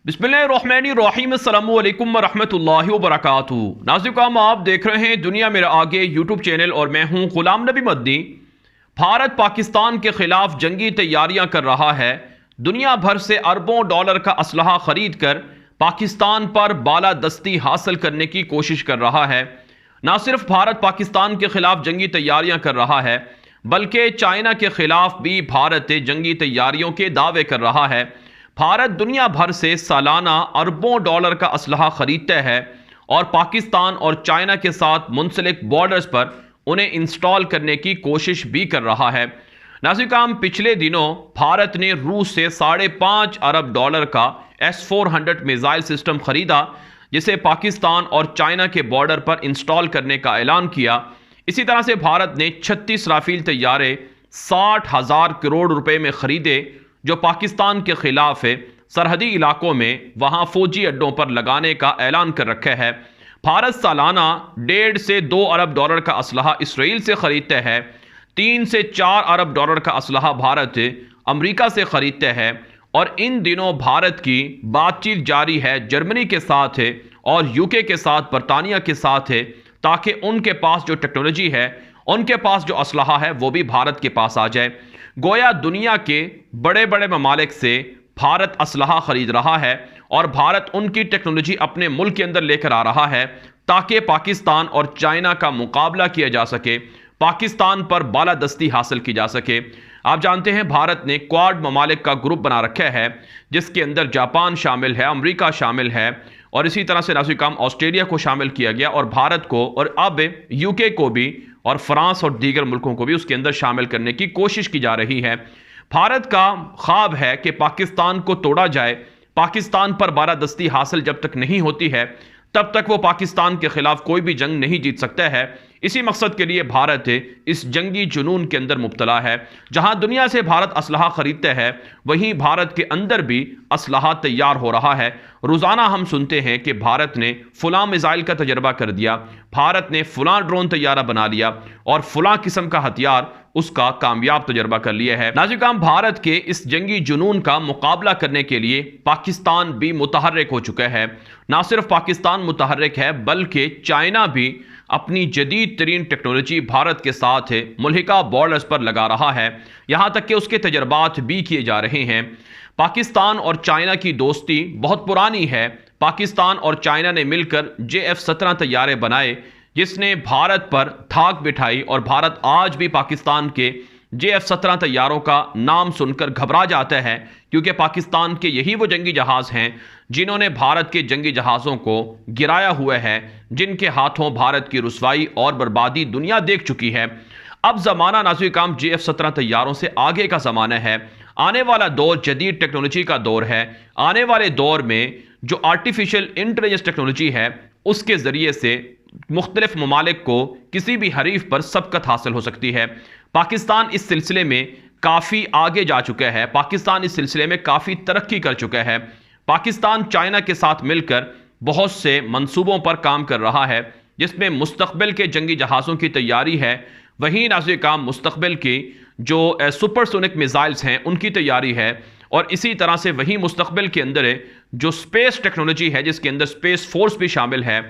बिस्मिल्लाहिर्रहमानिर्रहीम अस्सलामु अलैकुम वरहमतुल्लाहि वबरकातुहू। नाज़रीन, आप देख रहे हैं दुनिया मेरे आगे यूट्यूब चैनल और मैं हूं गुलाम नबी मदनी। भारत पाकिस्तान के खिलाफ जंगी तैयारियां कर रहा है। दुनिया भर से अरबों डॉलर का असलहा खरीद कर पाकिस्तान पर बालादस्ती हासिल करने की कोशिश कर रहा है। न सिर्फ भारत पाकिस्तान के खिलाफ जंगी तैयारियां कर रहा है, बल्कि चाइना के खिलाफ भी भारत जंगी तैयारियों के दावे कर रहा है। भारत दुनिया भर से सालाना अरबों डॉलर का असलहा खरीदता है और पाकिस्तान और चाइना के साथ मुंसलिक बॉर्डर्स पर उन्हें इंस्टॉल करने की कोशिश भी कर रहा है। नाज़रीन, पिछले दिनों भारत ने रूस से $5.5 अरब का S-400 मिसाइल सिस्टम खरीदा, जिसे पाकिस्तान और चाइना के बॉर्डर पर इंस्टॉल करने का ऐलान किया। इसी तरह से भारत ने 36 राफेल तैयारे 60,000 करोड़ रुपए में खरीदे, जो पाकिस्तान के खिलाफ सरहदी इलाकों में वहां फौजी अड्डों पर लगाने का ऐलान कर रखा है। भारत सालाना 1.5 से 2 अरब डॉलर का असलहा इसराइल से खरीदता है। 3 से 4 अरब डॉलर का असलहा भारत अमेरिका से खरीदता है। और इन दिनों भारत की बातचीत जारी है जर्मनी के साथ और यूके के साथ, बरतानिया के साथ, ताकि उनके पास जो टेक्नोलॉजी है, उनके पास जो असलहा है, वो भी भारत के पास आ जाए। गोया दुनिया के बड़े बड़े ममालिक से भारत असलहा खरीद रहा है और भारत उनकी टेक्नोलॉजी अपने मुल्क के अंदर लेकर आ रहा है, ताकि पाकिस्तान और चाइना का मुकाबला किया जा सके, पाकिस्तान पर बालादस्ती हासिल की जा सके। आप जानते हैं भारत ने क्वाड ममालिक का ग्रुप बना रखा है, जिसके अंदर जापान शामिल है, अमेरिका शामिल है और इसी तरह से नाज़रीन ऑस्ट्रेलिया को शामिल किया गया और भारत को और अब यूके को भी और फ्रांस और दीगर मुल्कों को भी उसके अंदर शामिल करने की कोशिश की जा रही है। भारत का ख्वाब है कि पाकिस्तान को तोड़ा जाए। पाकिस्तान पर बालादस्ती हासिल जब तक नहीं होती है, तब तक वो पाकिस्तान के खिलाफ कोई भी जंग नहीं जीत सकता है। इसी मकसद के लिए भारत इस जंगी जुनून के अंदर मुब्तला है। जहां दुनिया से भारत असलहा खरीदता है, वहीं भारत के अंदर भी असलहा तैयार हो रहा है। रोज़ाना हम सुनते हैं कि भारत ने फलां मिसाइल का तजर्बा कर दिया, भारत ने फलां ड्रोन तैयारा बना लिया और फलां किस्म का हथियार उसका कामयाब तजर्बा कर लिया है। नाज़रीन, भारत के इस जंगी जुनून का मुकाबला करने के लिए पाकिस्तान भी मुतहर्रिक हो चुका है। ना सिर्फ पाकिस्तान मुतहर्रिक है, बल्कि चाइना भी अपनी जदीद तरीन टेक्नोलॉजी भारत के साथ मुल्हिका बॉर्डर्स पर लगा रहा है। यहाँ तक कि उसके तजर्बात भी किए जा रहे हैं। पाकिस्तान और चाइना की दोस्ती बहुत पुरानी है। पाकिस्तान और चाइना ने मिलकर JF-17 तैयारे बनाए, जिसने भारत पर धाक बिठाई और भारत आज भी पाकिस्तान के JF-17 तैयारों का नाम सुनकर घबरा जाता है, क्योंकि पाकिस्तान के यही वो जंगी जहाज़ हैं जिन्होंने भारत के जंगी जहाज़ों को गिराया हुआ है, जिनके हाथों भारत की रुसवाई और बर्बादी दुनिया देख चुकी है। अब ज़माना नाज़रीन JF-17 तैयारों से आगे का ज़माना है। आने वाला दौर जदीद टेक्नोलॉजी का दौर है। आने वाले दौर में जो आर्टिफिशियल इंटेलिजेंस टेक्नोलॉजी है, उसके ज़रिए से मुख्तलिफ ममालिक को किसी भी हरीफ पर सबकत हासिल हो सकती है। पाकिस्तान इस सिलसिले में काफ़ी आगे जा चुका है। पाकिस्तान इस सिलसिले में काफ़ी तरक्की कर चुका है। पाकिस्तान चाइना के साथ मिलकर बहुत से मंसूबों पर काम कर रहा है, जिसमें मुस्तकबिल के जंगी जहाज़ों की तैयारी है। वहीं नाज़रीन मुस्तकबिल की जो सुपरसोनिक मिसाइल्स हैं, उनकी तैयारी है। और इसी तरह से वहीं मुस्तकबिल के अंदर जो स्पेस टेक्नोलॉजी है, जिसके अंदर स्पेस फोर्स भी शामिल है,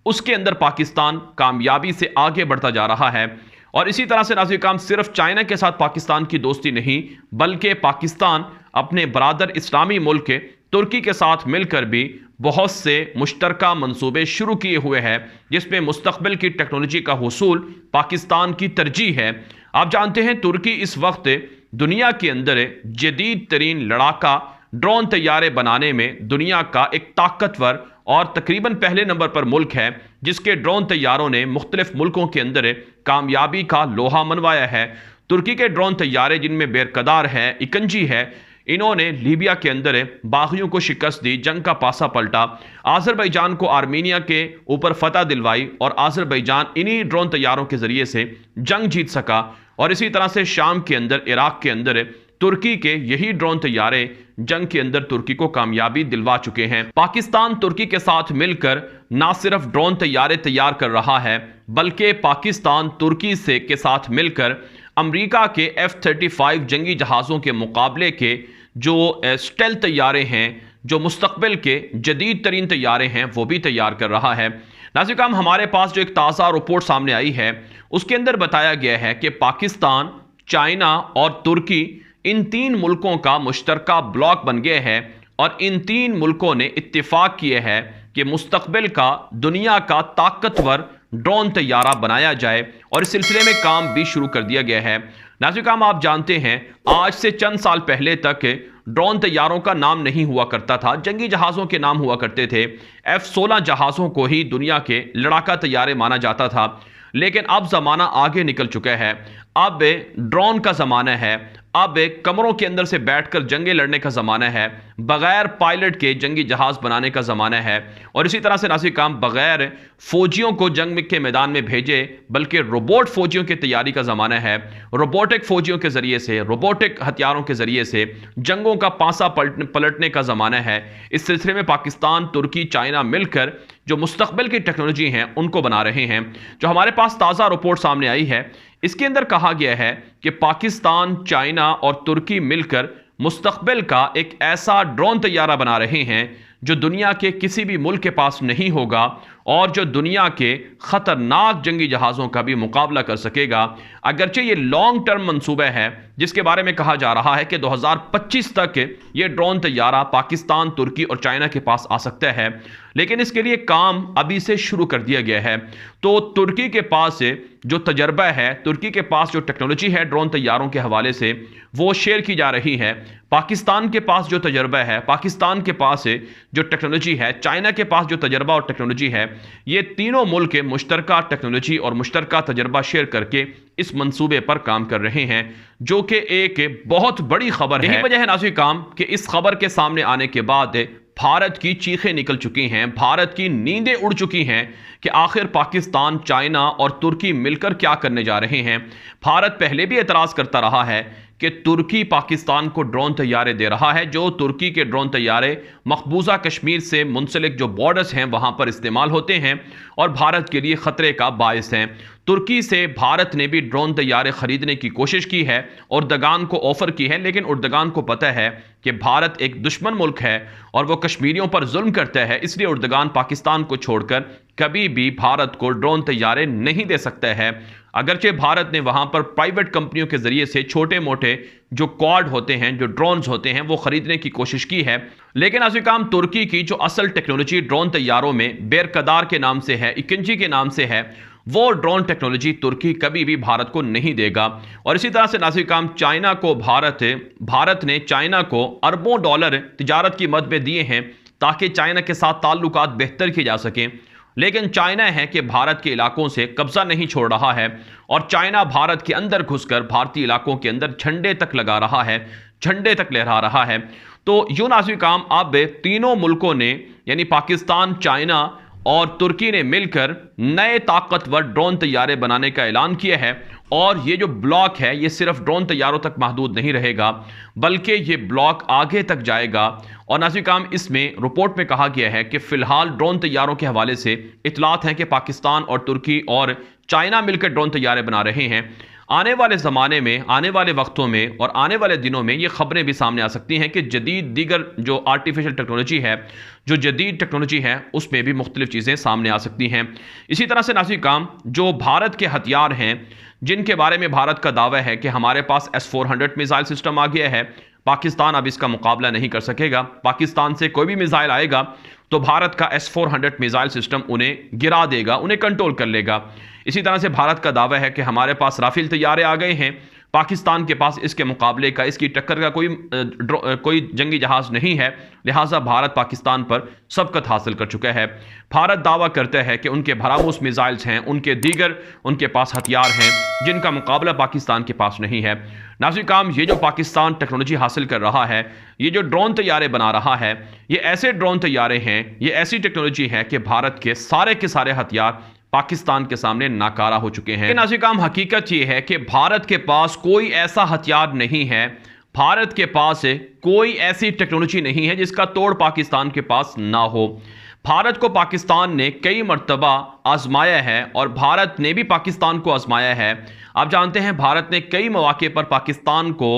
उसके अंदर पाकिस्तान कामयाबी से आगे बढ़ता जा रहा है। और इसी तरह से नाज़रीन सिर्फ चाइना के साथ पाकिस्तान की दोस्ती नहीं, बल्कि पाकिस्तान अपने बरादर इस्लामी मुल्क तुर्की के साथ मिलकर भी बहुत से मुश्तरका मंसूबे शुरू किए हुए हैं, जिसमें मुस्तकबिल की टेक्नोलॉजी का हुसूल पाकिस्तान की तरजीह है। आप जानते हैं तुर्की इस वक्त दुनिया के अंदर जदीद तरीन लड़ाका ड्रोन तैयारे बनाने में दुनिया का एक ताकतवर और तकरीबन पहले नंबर पर मुल्क है, जिसके ड्रोन तैयारों ने मुख्तलिफ मुल्कों के अंदर कामयाबी का लोहा मनवाया है। तुर्की के ड्रोन तैयारे, जिनमें बेरकदार है, इकंजी है, इन्होंने लीबिया के अंदर बागियों को शिकस्त दी, जंग का पासा पलटा, आज़रबाईजान को आर्मीनिया के ऊपर फतह दिलवाई और आज़रबाईजान इन्हीं ड्रोन तैयारों के ज़रिए से जंग जीत सका। और इसी तरह से शाम के अंदर, इराक के अंदर तुर्की के यही ड्रोन तैयारे जंग के अंदर तुर्की को कामयाबी दिलवा चुके हैं। पाकिस्तान तुर्की के साथ मिलकर ना सिर्फ ड्रोन तैयारे तैयार कर रहा है, बल्कि पाकिस्तान तुर्की से के साथ मिलकर अमेरिका के F-35 जंगी जहाज़ों के मुकाबले के जो स्टेल्थ तैयारे हैं, जो मुस्तकबिल के जदीद तरीन तैयारे हैं वो भी तैयार कर रहा है। नाज़रीन, हमारे पास जो एक ताज़ा रिपोर्ट सामने आई है उसके अंदर बताया गया है कि पाकिस्तान, चाइना और तुर्की इन 3 मुल्कों का मुश्तरका ब्लॉक बन गया है और इन 3 मुल्कों ने इत्तेफाक किए हैं कि मुस्तकबिल का दुनिया का ताकतवर ड्रोन तैयारा बनाया जाए और इस सिलसिले में काम भी शुरू कर दिया गया है। नाज़रीन, आप जानते हैं आज से चंद साल पहले तक ड्रोन तैयारों का नाम नहीं हुआ करता था, जंगी जहाज़ों के नाम हुआ करते थे। F-16 जहाज़ों को ही दुनिया के लड़ाका तैयारे माना जाता था, लेकिन अब ज़माना आगे निकल चुका है। अब ड्रोन का ज़माना है, अब कमरों के अंदर से बैठकर जंगें लड़ने का ज़माना है, बग़ैर पायलट के जंगी जहाज़ बनाने का ज़माना है। और इसी तरह से नाज़रीन, बग़ैर फ़ौजियों को जंग के मैदान में भेजे बल्कि रोबोट फ़ौजियों की तैयारी का ज़माना है। रोबोटिक फ़ौजियों के ज़रिए से, रोबोटिक हथियारों के ज़रिए से जंगों का पासा पलटने का ज़माना है। इस सिलसिले में पाकिस्तान, तुर्की, चाइना मिलकर जो मुस्तकबिल की टेक्नोलॉजी हैं उनको बना रहे हैं। जो हमारे पास ताज़ा रिपोर्ट सामने आई है इसके अंदर कहा गया है कि पाकिस्तान, चाइना और तुर्की मिलकर मुस्तकबिल का एक ऐसा ड्रोन तैयारा बना रहे हैं जो दुनिया के किसी भी मुल्क के पास नहीं होगा और जो दुनिया के ख़तरनाक जंगी जहाज़ों का भी मुकाबला कर सकेगा। अगरचे ये लॉन्ग टर्म मंसूबा है जिसके बारे में कहा जा रहा है कि 2025 तक ये ड्रोन तैयारा पाकिस्तान, तुर्की और चाइना के पास आ सकता है, लेकिन इसके लिए काम अभी से शुरू कर दिया गया है। तो तुर्की के पास जो तजर्बा है, तुर्की के पास जो टेक्नोलॉजी है ड्रोन तैयारों के हवाले से वो शेयर की जा रही है। पाकिस्तान के पास जो तजर्बा है, पाकिस्तान के पास जो टेक्नोलॉजी है, चाइना के पास जो तजर्बा और टेक्नोलॉजी है, ये तीनों मुल्क मुश्तरका टेक्नोलॉजी और मुश्तरका तजर्बा शेयर करके इस मंसूबे पर काम कर रहे हैं, जो कि एक बहुत बड़ी खबर है। यही वजह है नाज़रीन कि इस खबर के सामने आने के बाद भारत की चीखें निकल चुकी हैं, भारत की नींदें उड़ चुकी हैं कि आखिर पाकिस्तान, चाइना और तुर्की मिलकर क्या करने जा रहे हैं। भारत पहले भी एतराज़ करता रहा है कि तुर्की पाकिस्तान को ड्रोन तैयारे दे रहा है। जो तुर्की के ड्रोन तैयारे मकबूजा कश्मीर से मुंसलिक जो बॉर्डर्स हैं वहां पर इस्तेमाल होते हैं और भारत के लिए खतरे का बायस हैं। तुर्की से भारत ने भी ड्रोन तैयारे खरीदने की कोशिश की है, उर्दगान को ऑफर की है, लेकिन उर्दगान को पता है कि भारत एक दुश्मन मुल्क है और वो कश्मीरियों पर जुल्म करता है, इसलिए उर्दगान पाकिस्तान को छोड़कर कभी भी भारत को ड्रोन तैयारे नहीं दे सकता है। अगरचे भारत ने वहां पर प्राइवेट कंपनियों के जरिए से छोटे मोटे जो क्वाड होते हैं, जो ड्रोन्स होते हैं, वो खरीदने की कोशिश की है, लेकिन नाज़रीन तुर्की की जो असल टेक्नोलॉजी ड्रोन तैयारों में बेरकदार के नाम से है, इकिंची के नाम से है, वो ड्रोन टेक्नोलॉजी तुर्की कभी भी भारत को नहीं देगा। और इसी तरह से नाज़रीन चाइना को भारत ने चाइना को अरबों डॉलर तिजारत की मद में दिए हैं ताकि चाइना के साथ ताल्लुकात बेहतर किए जा सकें, लेकिन चाइना है कि भारत के इलाकों से कब्जा नहीं छोड़ रहा है और चाइना भारत के अंदर घुसकर भारतीय इलाकों के अंदर झंडे तक लगा रहा है, झंडे तक लहरा रहा है। तो यूं नाज़रीन अब तीनों मुल्कों ने यानी पाकिस्तान, चाइना और तुर्की ने मिलकर नए ताकतवर ड्रोन तैयारे बनाने का ऐलान किया है और ये जो ब्लॉक है ये सिर्फ ड्रोन तैयारों तक महदूद नहीं रहेगा बल्कि ये ब्लॉक आगे तक जाएगा। और नाज़रीन इसमें रिपोर्ट में कहा गया है कि फ़िलहाल ड्रोन तैयारों के हवाले से इतलात हैं कि पाकिस्तान और तुर्की और चाइना मिलकर ड्रोन तैयारे बना रहे हैं। आने वाले ज़माने में, आने वाले वक्तों में और आने वाले दिनों में ये खबरें भी सामने आ सकती हैं कि जदीद दीगर जो आर्टिफिशियल टेक्नोलॉजी है, जो जदीद टेक्नोलॉजी है, उसमें भी मुख्तलिफ चीज़ें सामने आ सकती हैं। इसी तरह से नाज़रीन जो भारत के हथियार हैं जिनके बारे में भारत का दावा है कि हमारे पास S-400 मिसाइल सिस्टम आ गया है, पाकिस्तान अब इसका मुकाबला नहीं कर सकेगा। पाकिस्तान से कोई भी मिसाइल आएगा तो भारत का S-400 मिसाइल सिस्टम उन्हें गिरा देगा, उन्हें कंट्रोल कर लेगा। इसी तरह से भारत का दावा है कि हमारे पास राफेल तैयारे आ गए हैं, पाकिस्तान के पास इसके मुकाबले का, इसकी टक्कर का कोई जंगी जहाज़ नहीं है, लिहाजा भारत पाकिस्तान पर सबकत हासिल कर चुका है। भारत दावा करता है कि उनके भरामूस मिसाइल्स हैं, उनके पास हथियार हैं जिनका मुकाबला पाकिस्तान के पास नहीं है। नाज़रीन ये जो पाकिस्तान टेक्नोलॉजी हासिल कर रहा है, ये जो ड्रोन तैयारे बना रहा है, ये ऐसे ड्रोन तैयारे हैं, ये ऐसी टेक्नोलॉजी है कि भारत के सारे हथियार पाकिस्तान के सामने नाकारा हो चुके हैं। नाज़रीन हकीकत ये है कि भारत के पास कोई ऐसा हथियार नहीं है, भारत के पास कोई ऐसी टेक्नोलॉजी नहीं है जिसका तोड़ पाकिस्तान के पास ना हो। भारत को पाकिस्तान ने कई मर्तबा आजमाया है और भारत ने भी पाकिस्तान को आजमाया है। आप जानते हैं भारत ने कई मौके पर पाकिस्तान को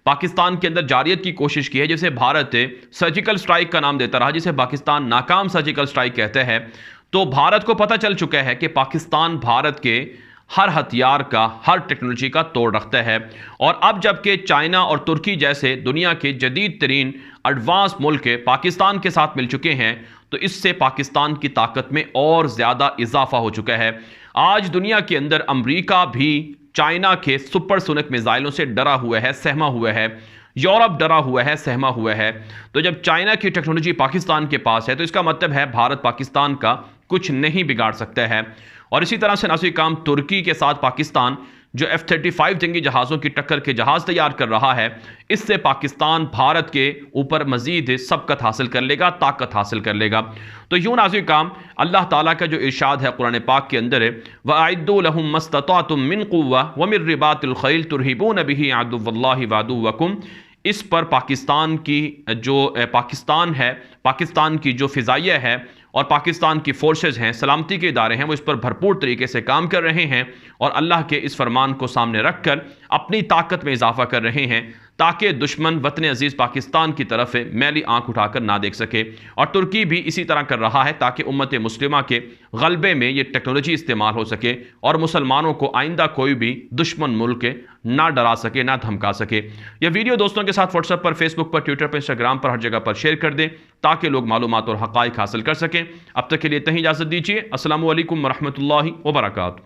पाकिस्तान के अंदर जारियत की कोशिश की है, जिसे भारत सर्जिकल स्ट्राइक का नाम देता रहा, जिसे पाकिस्तान नाकाम सर्जिकल स्ट्राइक कहते हैं। तो भारत को पता चल चुका है कि पाकिस्तान भारत के हर हथियार का, हर टेक्नोलॉजी का तोड़ रखता है। और अब जबकि चाइना और तुर्की जैसे दुनिया के जदीद तरीन एडवांस मुल्क पाकिस्तान के साथ मिल चुके हैं, तो इससे पाकिस्तान की ताकत में और ज़्यादा इजाफा हो चुका है। आज दुनिया के अंदर अमेरिका भी चाइना के सुपरसोनिक मिसाइलों से डरा हुआ है, सहमा हुआ है। यूरोप डरा हुआ है, सहमा हुआ है। तो जब चाइना की टेक्नोलॉजी पाकिस्तान के पास है, तो इसका मतलब है भारत पाकिस्तान का कुछ नहीं बिगाड़ सकता है। और इसी तरह से नाज़रीन काम तुर्की के साथ पाकिस्तान जो F-35 जंगी जहाज़ों की टक्कर के जहाज़ तैयार कर रहा है, इससे पाकिस्तान भारत के ऊपर मजीद सबकत हासिल कर लेगा, ताकत हासिल कर लेगा। तो यूँ नाज़रीन काम अल्लाह ताला का जो इरशाद है कुरान पाक के अंदर, वअइद्दू लहुम मस्तताअतुम मिन कुव्वा व मिन रिबातिल खैल तुरहिबून बिही अदुव्वल्लाहि व अदुव्वकुम, इस पर पाकिस्तान की जो पाकिस्तान है, पाकिस्तान की जो फ़िज़ाइया है और पाकिस्तान की फोर्सेस हैं, सलामती के इदारे हैं, वो इस पर भरपूर तरीके से काम कर रहे हैं और अल्लाह के इस फरमान को सामने रखकर अपनी ताकत में इजाफा कर रहे हैं, ताकि दुश्मन वतन अजीज़ पाकिस्तान की तरफ मैली आंख उठाकर ना देख सके। और तुर्की भी इसी तरह कर रहा है ताकि उम्मत मुस्लिमा के गलबे में ये टेक्नोलॉजी इस्तेमाल हो सके और मुसलमानों को आइंदा कोई भी दुश्मन मुल्क ना डरा सके, ना धमका सके। यह वीडियो दोस्तों के साथ व्हाट्सएप पर, फेसबुक पर, ट्विटर पर, इंस्टाग्राम पर, हर जगह पर शेयर कर दें ताकि लोग मालूमात और हक़ाइक़ हासिल कर सकें। अब तक के लिए इतनी इजाज़त दीजिए। अस्सलामु अलैकुम वरहमतुल्लाहि वबरकातुहू।